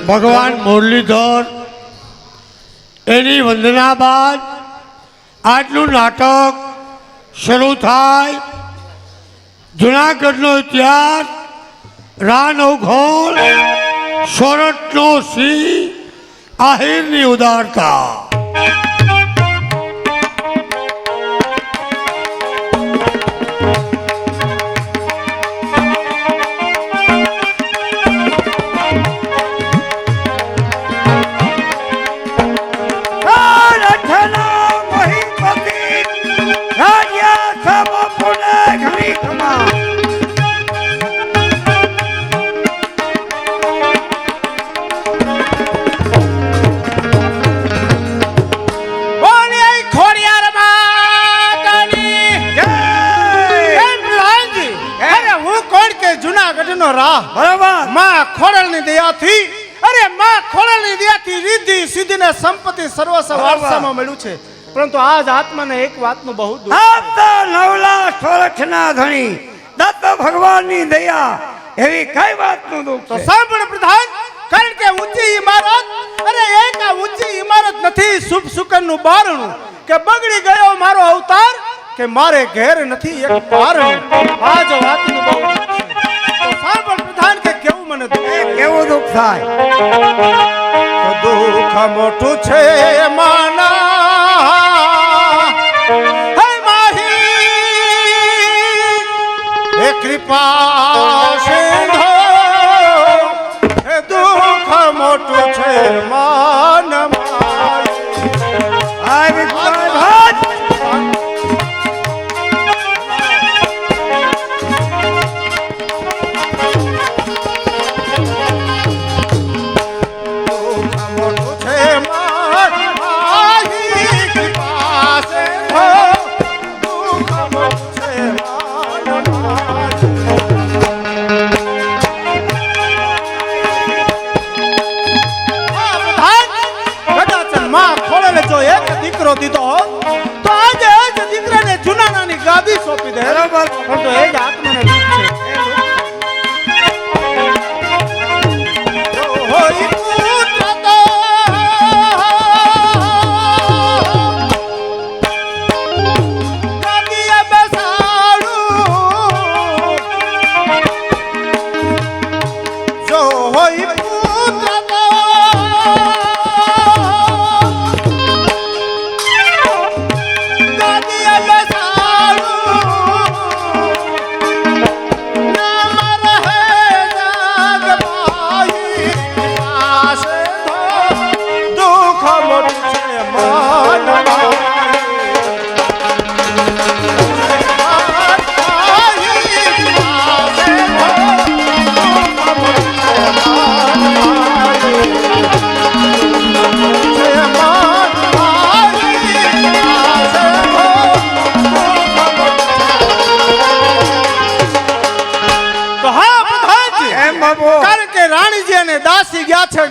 ભગવાન મુરલીધર એની વંદના બાદ આજનું નાટક શરૂ થાય. જૂનાગઢનો ઇતિહાસ, રાનો ઘોલ, સોરઠનો સિંહ, આહિરની ઉદારતા. સંપત્તિ સર્વસ્વ વારસામાં મળ્યું છે, પરંતુ આજ આત્માને એક વાતનું બહુ દુઃખ. નવલા સોરઠના ધણી દત્ત ભગવાનની દયા એવી કઈ વાતનું દુઃખ? તો સાંભળ પ્રધાન, કારણ કે ઊંચી ઇમારત, અરે એક આ ઊંચી ઇમારત નથી શુભ સુકનનું બારણું, કે બગડી ગયો મારો અવતાર, કે મારે ઘેર નથી એક પારણું. આજ વાતનું બહુ દુઃખ છે. તો સાંભળ પ્રધાન, કે કેવું મને દુઃખ, કેવું દુઃખ થાય? દુઃખ મોટું છે માના, હે માહી હે કૃપા સિંધો, હે દુઃખ મોટું છે માના. દીકરો દીધો તો આજે જ દીકરાને જુનાનાની ગાદી સોંપી દે. બરાબર, પણ તો એ જ આત્માને દુઃખ છે. હોય પુત્ર તો ગાદીએ બેસાડું, જો હોય પુત્ર તો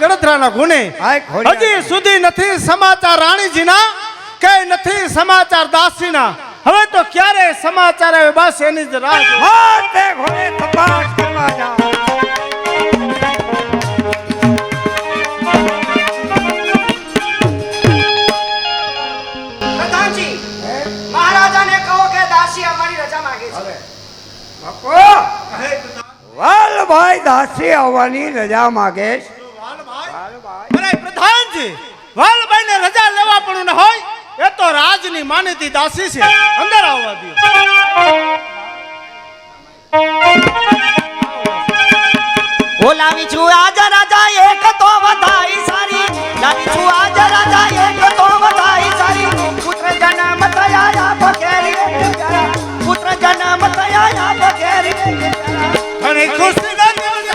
ગણતરાના ગુને હજી સુધી નથી સમાચાર રાણીજીના, કે નથી સમાચાર દાસીના. હવે તો ક્યારે સમાચાર આવે, બસ એની જ રાહ તપાસ કરવા જાઓ. પ્રધાનજી, મહારાજાને કહો કે દાસી અમારી રજા માંગે છે. વાલભાઈ દાસી આવવાની રજા માંગે છે. પ્રધાનજી, વાલભાઈ ને રજા લેવા પણ ન હોય, એ તો રાજની માનીતી દાસી છે. અંદર આવવા દો. બોલાવી છું આજ રાજા એક તો વધાઈ સારી, લાવી છું આજ રાજા એક તો વધાઈ સારી. પુત્ર જન્મ થયા બકેરી, પુત્ર જન્મ થયા બકેરી. ઘણી ખુશી નો દિવસ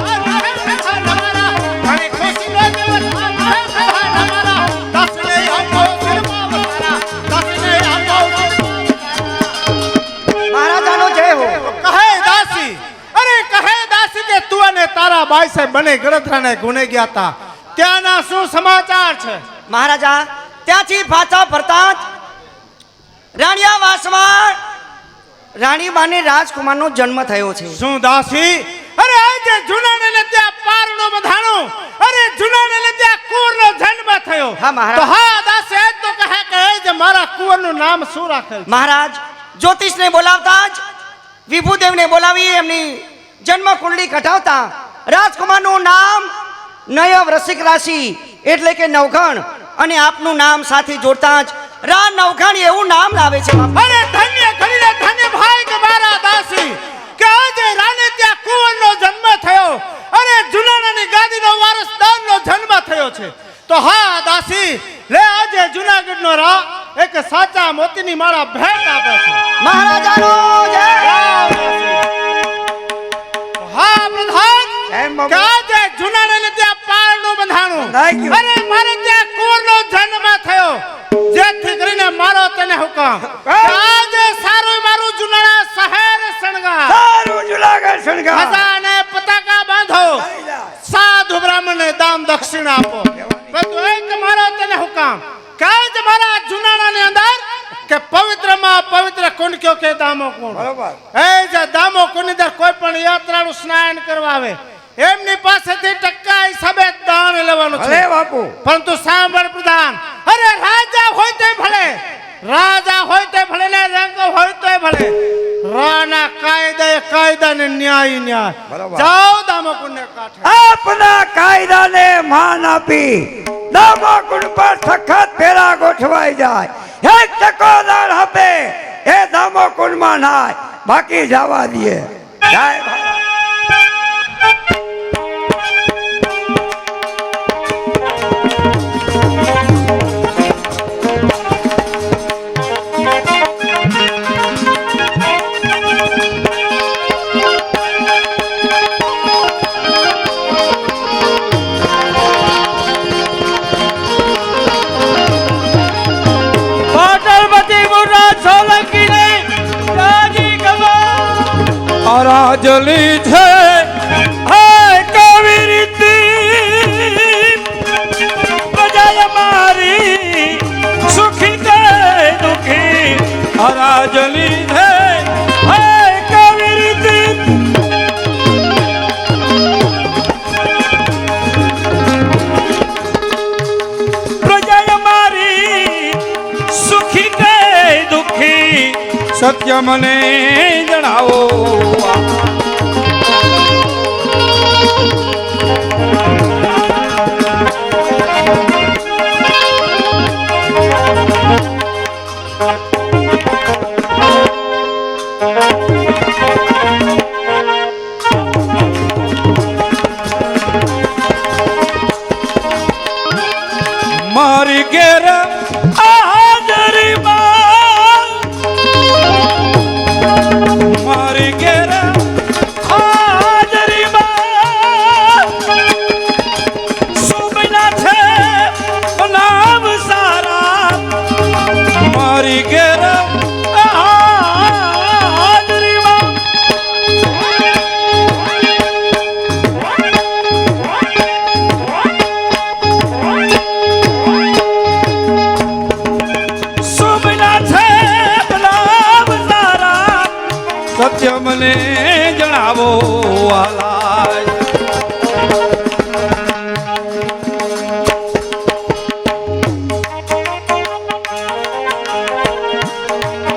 અમારા, ઘણી ખુશી નો દિવસ અમારા. દાસને આપો ફિરમા વતારા, દાસને આપો. મહારાજાનો જય હો. કહે દાસી, અરે કહે દાસી કે તું અને તારા બાઈ સાહેબ બને ગણતરાને ગુને ગયા હતા, ત્યાંના શું સમાચાર છે? મહારાજા, ત્યાંથી પાછા ફરતા રાણિયાવાસમાં રાણીબાને રાજકુમારનો જન્મ થયો છે. શું દાસી? અરે આજે જુનાને ત્યાં પારણો બંધાણો, અરે જુનાને હા મહારાજ. તો હા દાસ એ જ તો કહે કે એ જે મારા કુંવરનું નામ શું રાખેલ છે? મહારાજ જ્યોતિષને બોલાવતા જ વિભુદેવને બોલાવી એમની જન્મ કુંડળી કઢાવતા રાજકુમારનું નામ નયવ રસિક રાશિ એટલે કે નવઘણ અને આપનું નામ સાથે જોડતા જ રા નવઘણ એવું નામ લાવે છે બાપા. અરે ધન્ય કરીને ધન્ય ભાઈ કે મારા દાસી કે આજે રાને ત્યાં કુંવરનો જન્મ થયો અને જુનાણાની ગાદીનો વારસદારનો જન્મ થયો છે. તો હા દાસી લે આજે જુનાગઢનો રા એક સાચા મોતીની માળા ભેટ આપે છે. મહારાજાનો જય. હા પ્રધાન એમ બાબુ. કે આજે જુનાણાને ત્યાં પારણું બંધાણું બંધાઈ ગયું. અને મારે ત્યાં કુંવરનો જન્મ થયો જેથી કરીને મારો તને હુકમ કે આજે સારું મારું જુનાણા શહેર શણગાર સારું જુનાગઢ શણગાર. ખજાને પતાકા બાંધો સાધુ બ્રાહ્મણને દાન દક્ષિણા આપો. બધું એક મારો તને હુકમ કે આજ મારા જુનાણાની અંદર કે પવિત્રમાં પવિત્ર કુંડ કયો કે દામો કુંડ. બરોબર. એ જે દામો કુંડની અંદર કોઈ પણ યાત્રાળુ સ્નાન કરવા આવે એમની પાસેથી ટક્કા હિસાબે દાન લેવાનું ભલે છે. બાપુ. પરંતુ સાંભળ પ્રધાન અરે રાજા હોય તો ભલે રાજા હોય તો ભલે ને રંગ હોય તો ભલે રાના કાયદા ને ન્યાય ન્યાય. બરાબર. જાઓ દામોકુંડને કાંઠે. આપના કાયદાને માન આપી દામોકુંડ પર સખત ફેરા ગોઠવાઈ જાય. એક ટકો દાન આપે એ દામોકુંડમાં નાય બાકી જવા દે. જય ભારત. રાજલી છે કવિ રીતિ પ્રજા મારી સુખી કે દુખી રાજલી છે કવિ રીતિ પ્રજા મારી સુખી કે દુખી સત્ય મને જણાવો. મારી ઘેર હાજરીમાં મારી ઘેર હાજરીમાં સુબના છે નામ સારા મારી ઘેર હાજરીમાં સુબના છે નામ સારા સત્ય મને જણાવો વાલા.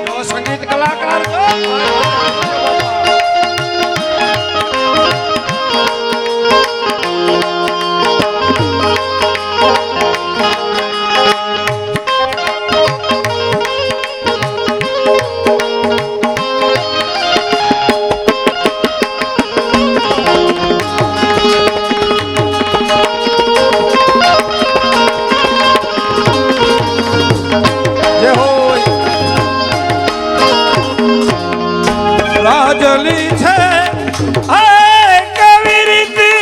જો સંગીત કલાકાર જો જે હોય રાજલી છે કવિ રીતિ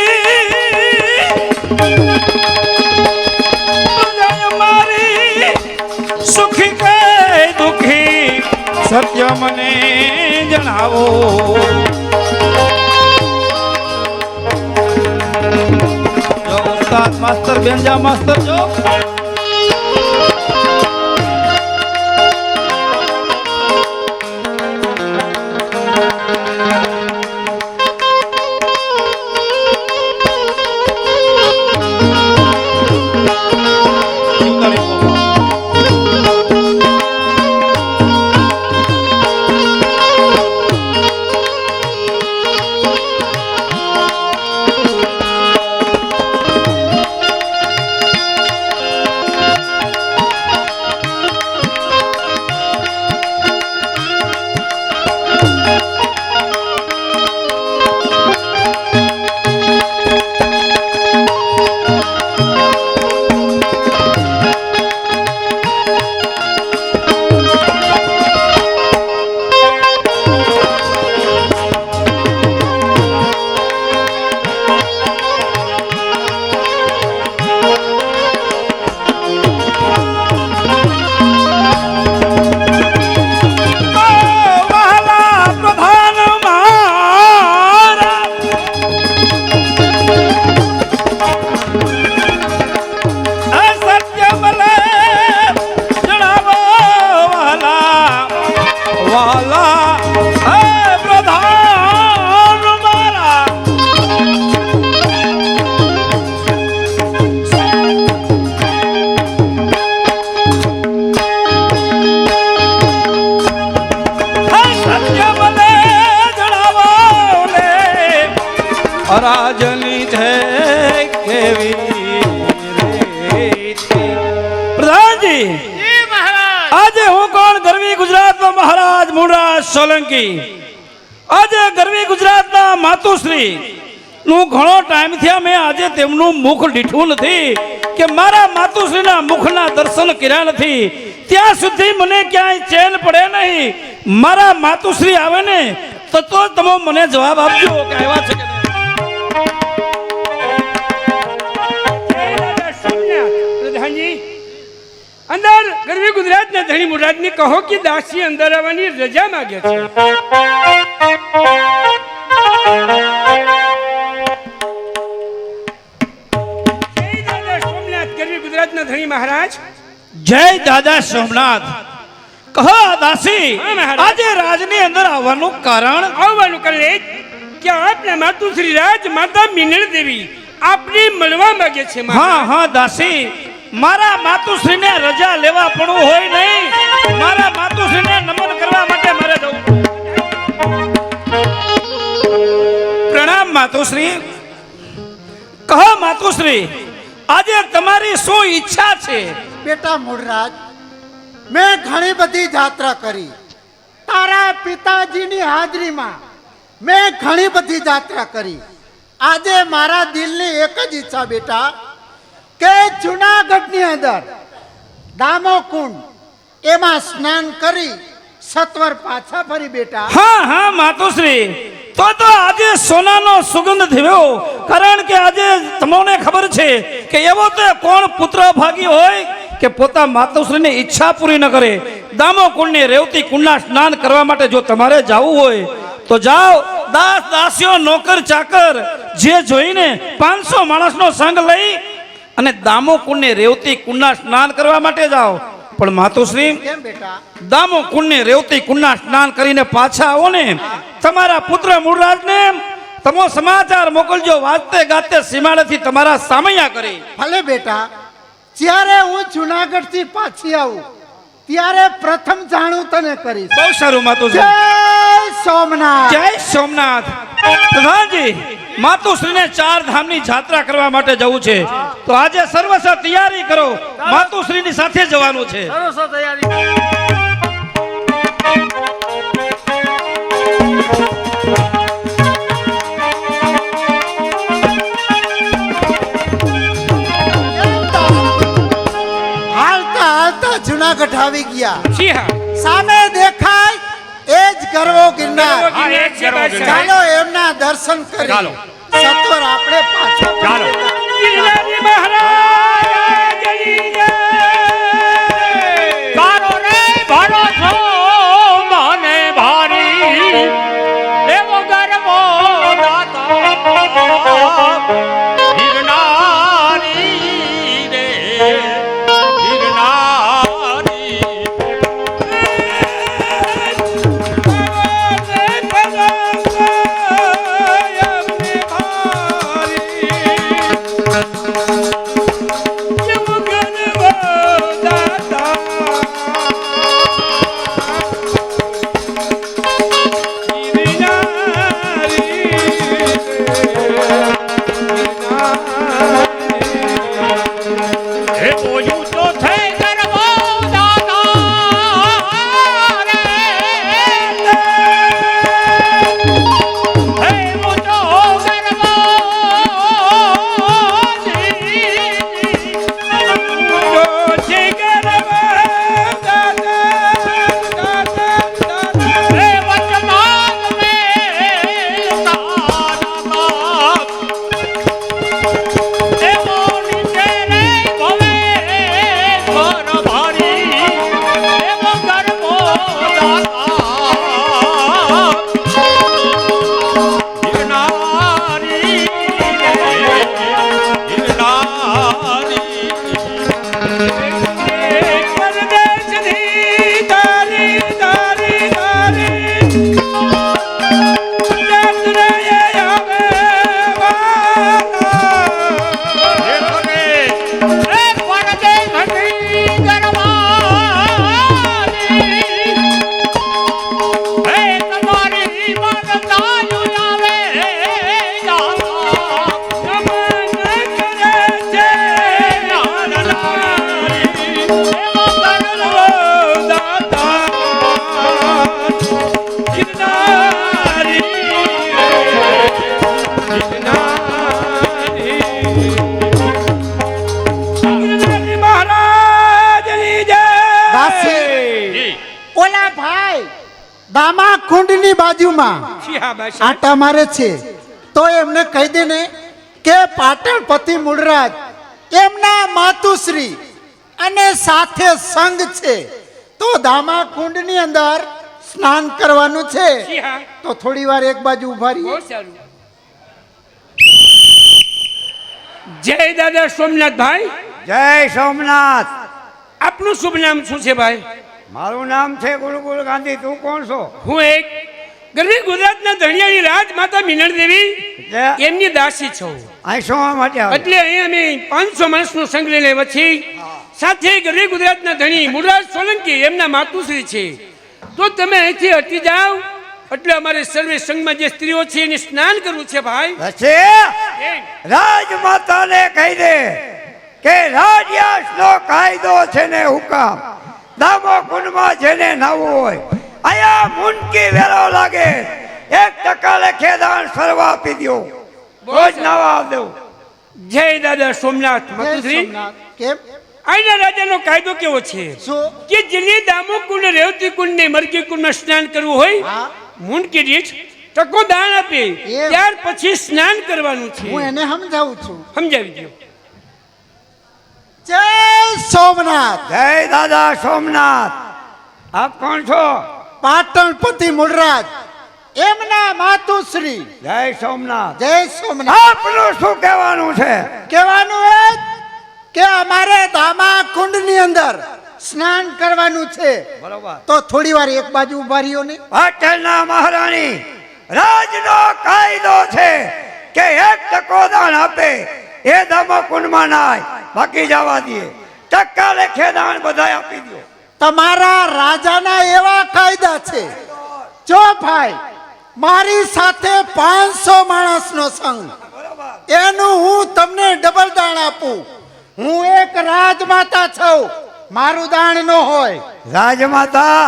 પ્રજા મારી સુખી કે દુખી સત્ય મને જણાવો. જો ઉસ્તાદ માસ્તર બેનજા માસ્તર જો ગુજરાતના મહારાજ મૂળરાજ સોલંકી આજે ગરવી ગુજરાતના માતુશ્રી નું ઘણો ટાઈમ થયા મેં આજે તેમનું મુખ લીઠું નથી કે મારા માતુશ્રીના મુખના દર્શન કર્યા નથી ત્યાં સુધી મને ક્યાંય ચેન પડે નહીં મારા માતુશ્રી આવે ને તો તમે મને જવાબ આપજો કે આવ્યા છે કે નહીં. પ્રધાનજી અંદર ગરવી ગુજરાતના ધણી મુરાદને કહો કે દાસી અંદર આવવાની રજા માંગે છે. જય દાદા સોમનાથ ગરવી ગુજરાતના ધણી મહારાજ. જય દાદા સોમનાથ. કહો દાસી હા, મહારાજ. આજે રાજની અંદર આવવાનું કારણ આવવાનું કરે કે આપના માતુશ્રી રાજ માતા મિનળ દેવી આપને મળવા માંગે છે. હા હા દાસી મારા માતુશ્રીને રજા લેવા પડવું હોય નહીં મારા માતુશ્રીને નમન કરવા માટે મારે જવું. પ્રણામ માતુશ્રી. કહો માતુશ્રી આજે તમારી શું ઈચ્છા છે? બેટા મૂળરાજ, મેં ઘણી બધી જાત્રા કરી તારા પિતાજીની હાજરીમાં. મેં ઘણી બધી જાત્રા કરી. આજે મારા દિલની એક જ ઈચ્છા બેટા કે જુનાગઢની અંદર દામોકુંડ એમાં સ્નાન કરી સત્વર પાછા ફરી બેટા. હા હા માતુશ્રી તો આજે સોનાનો સુગંધ થયો કારણ કે આજે તમને ખબર છે કે એવો તો કોણ પુત્ર ભાગી હોય કે પોતા માતુશ્રીની ઈચ્છા પૂરી ન કરે. દામોકુંડની રેવતી કુંડના સ્નાન કરવા માટે જો તમારે જવું હોય તો જાઓ. દાસ દાસીઓ નોકર ચાકર જે જોઈને 500 માણસનો સંગ લઈ અને દામોકુંડની રેવતી કુંડના સ્નાન કરવા માટે જાઓ. પણ માતુશ્રી કેમ બેટા? દામોકુંડની રેવતી કુંડના સ્નાન કરીને પાછા આવો ને તમારા પુત્ર મૂળરાજને તમો સમાચાર મોકલજો વાજતે ગાતે સીમાડેથી તમારા સામૈયા કરી. ભલે બેટા, જ્યારે હું જુનાગઢથી પાછી આવું ત્યારે પ્રથમ જાણું તને કરીશ. બહુ સારું માતુશ્રી. જય સોમનાથ. જય સોમનાથ. પ્રધાનજી માતુશ્રીને 4 ધામની જાત્રા કરવા માટે જવું છે તો આજે સર્વસ્વ તૈયારી કરો. માતુશ્રીની સાથે જવાનું છે. હાલતા હાલતા જુનાગઢ આવી ગયા. જી હા. સામે દેખાય એ જ ગરવો ગિરનાર. હા, એ જ ગરવો ગિરનાર. ચાલો એમના દર્શન કરી સત્વર આપણે પાછા ફરીએ. ગિરનારી મહારાજની જય. તારો રે ભરોસો મને ભારી દેવો ગરવો દાતા ગિરનારી રે ગિરનારી. હે બોયું તો થઈ ગરવો દાતા રે. હે મોટો ગરવો રે વચમાં મે તારા દેવો નીચે રે ભવે કુંડની બાજુમાં જી હા બાદશાહ આટા મારે છે તો એમને કહી દે ને કે પાટણપતિ મૂળરાજ એમના માતુશ્રી અને સાથે સંઘ છે તો દામા કુંડની અંદર સ્નાન કરવાનું છે જી હા તો થોડી વાર એક બાજુ ઉભા બહુ રહીએ. સારું જય દાદા સોમનાથ ભાઈ જય સોમનાથ. આપનું શુભ નામ શું છે ભાઈ? મારું નામ છે ગુરુકુળ ગાંધી. તું કોણ છો? હું એક ગરવી ગુજરાતના ધણિયાની રાજમાતા મીનળ દેવી એટલે એમની દાસી છું. અહીં શું માટે આવે? એટલે અહીં અમે 500 માણસનો સંઘ લઈને પછી સાથે ગરવી ગુજરાતના ધણી મુરરાજ સોલંકી એમના માતુશ્રી છે. તો તમે અહીંથી હટી જાઓ એટલે અમારે સર્વે સંઘમાં જે સ્ત્રીઓ છે એને સ્નાન કરવું છે ભાઈ. એમ. રાજમાતાને કહી દે કે રાજ્યાસનો કાયદો છે ને હુકમ દામો કુંડમાં જેને નાવું હોય અહીંયા મુનકી વેરો લાગે 1% લેખે દાન સર્વ આપી દો. રોજ નાવા દો. જય દાદા સોમનાથ જય માતુશ્રી સોમનાથ. કેમ અહીંના રાજાનો કાયદો કેવો છે શું કે જેને દામો કુંડ રેવતી કુંડ ને મરકી કુંડમાં સ્નાન કરવું હોય હા મુંડકી દીઠ ટકો દાન આપે એમ. ત્યાર પછી સ્નાન કરવાનું છે. હું એને સમજાવું છું. સમજાવી દો. જય સોમનાથ. જય દાદા સોમનાથ. આપ કોણ છો? પાટણપતિ મૂળરાજ એમના માતુશ્રી. જય સોમનાથ. જય સોમનાથ. આપનું શું કહેવાનું છે? કહેવાનું એ જ કે અમારે દામા કુંડની અંદર સ્નાન કરવાનું છે બરોબર. તો થોડી વાર એક બાજુ ઉભા રહ્યો ને. પાટણના મહારાણી રાજનો કાયદો છે કે 1% દાન આપે એ દામો કુંડમાં નાય બાકી જવા દે. ટકા લેખે દાન બધાય આપી દો. તમારા રાજાના એવા કાયદા છે જો ભાઈ મારી સાથે 500 માણસનો સંઘ એનું હું તમને ડબલ દાણ આપું. હું એક રાજમાતા છું મારું દાણ ન હોય. રાજમાતા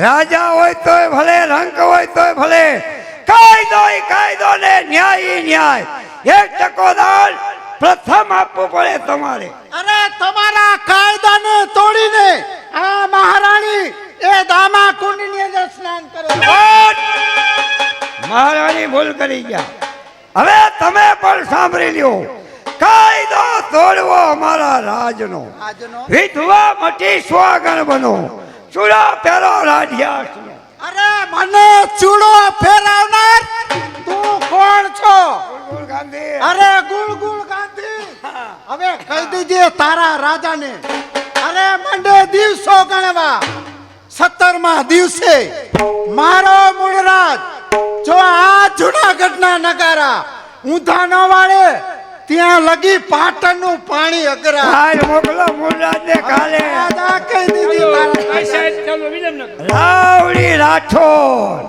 રાજા હોય તોય ભલે રંક હોય તોય ભલે કાયદો ઈ કાયદો ને ન્યાય ઈ ન્યાય. 1% દાન પ્રથમ આપવું પડે તમારે. અરે તમારા કાયદાને તોડીને આ મહારાણી એ દામા કુંડની અંદર સ્નાન કરે. મહારાણી ભૂલ કરી ગયા. હવે તમે પણ સાંભળી લ્યો. કાયદો તોડવો અમારા રાજનો. આજનો વિધવા મટી સ્વાગણ બનો. ચૂડા પહેરો રાજ્યાસનો. અરે મને ચૂડો ફેરવનાર તું કોણ છો? ગુરુકુળ ગાંધી. અરે ગુળ ગુળ ગાંધી હવે કહી દીજે તારા રાજાને. અરે મંડે દિવસો ગણવા 17મા દિવસે મારો મૂળરાજ જો આ જુનાગઢના નગારા ઊંધા ન વાળે ત્યાં લગી પાટણનું પાણી અગરા. કાલ મોકલો મૂળરાજને કાલે. રાજા કહી દીધી તારા ભાઈ રાજાને. સાહેબ ચાલો વિલંબ ન કરો. રાવડી રાઠોડ.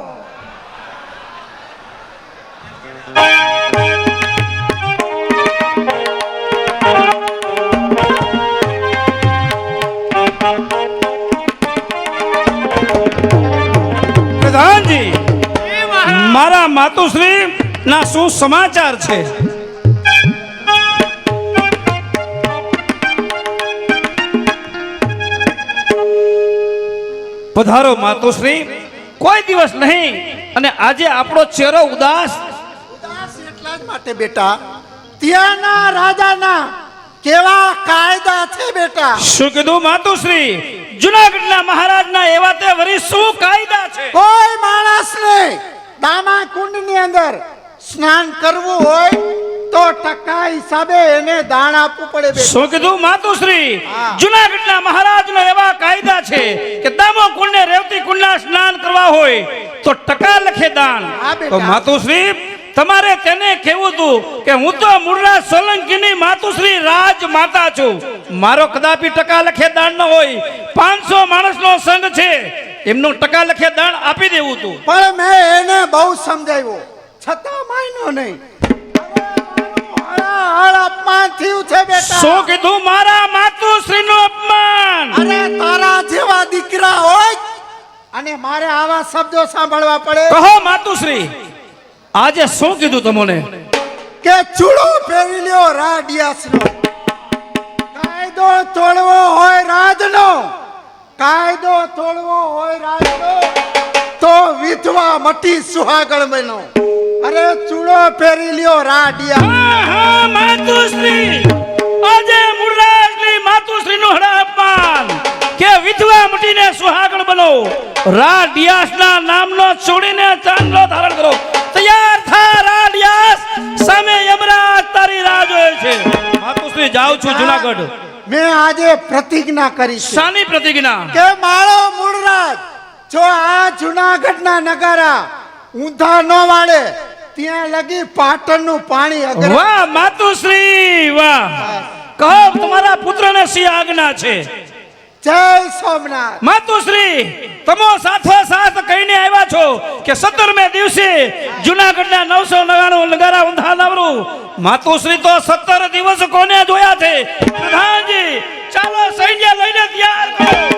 પ્રધાનજી મારા માતુશ્રી ના શું સમાચાર છે? પધારો માતુશ્રી. કોઈ દિવસ નહીં અને આજે આપણો ચહેરો ઉદાસ. ઉદાસ એટલા જ માટે બેટા ત્યાંના રાજાના કેવા કાયદા છે બેટા. શું કીધું માતુશ્રી? જુનાગઢના મહારાજના એવા તે વરી શું કાયદા છે? કોઈ માણસને દામા કુંડની અંદર સ્નાન કરવું હોય તો ટકા હિસાબે એને દાન આપવું પડે બેટા. શું કીધું માતુશ્રી? હા. જુનાગઢના મહારાજનો એવા કાયદા છે કે દામો કુંડને રેવતી કુંડના સ્નાન કરવા હોય તો ટકા લખે દાન. હા, બેટા. તો માતુશ્રી તમારે તેને કહેવું હતું કે હું તો મૂળરાજ સોલંકીની માતુશ્રી રાજમાતા છું. મારો કદાપી ટકા લખે દાન ન હોય. 500 માણસનો સંઘ છે એમનો ટકા લખે દાન આપી દેવું હતું. પણ મેં એને બહુ સમજાવ્યો છતાં માન્યો નહીં. હળ અપમાન થયું છે બેટા. શું કીધું? મારા માતુશ્રીનું અપમાન. અરે તારા જેવા દીકરા હોય અને મારે આવા શબ્દો સાંભળવા પડે કહો માતુશ્રી આજે શું કીધું તમને? કે ચૂડો પહેરી લ્યો રાડિયાસનો. કાયદો તોડવો હોય રાજનો, કાયદો તોડવો હોય રાજનો તો વિધવા મટી સુહાગણ બનો. અરે ચૂડો પહેરી લ્યો રાડિયા. હા હા માતુશ્રી, આજે મુરરાજની માતુશ્રીનું હડપમાન કે વિધવા મટીને સુહાગણ બનો. રાડિયાસના નામનો છોડીને ચાંદલો ધારણ કરો. તૈયાર થા રાડિયાસ, સામે યમરાજ તારી રાહ જોવે છે. માતુશ્રી જાઉં છું જુનાગઢ. મેં આજે પ્રતિજ્ઞા કરી છે શાની પ્રતિજ્ઞા? કે મારો મૂળરાજ જો આ જુનાગઢના નગારા ઊંધા ન વાળે ત્યાં લગી પાટણનું પાણી અગર. વાહ માતુશ્રી વાહ. કહો તમારા પુત્રને સી આજ્ઞા છે? જય સોમનાથ. માતુશ્રી તમો સાથો સાથ કહીને આવ્યા છો કે 17મે દિવસે જુનાગઢના 999 નગારા ઊંધા નવરું. માતુશ્રી તો 17 દિવસ કોને જોયા છે? પ્રધાનજી ચાલો સૈન્ય લઈને તૈયાર કરો.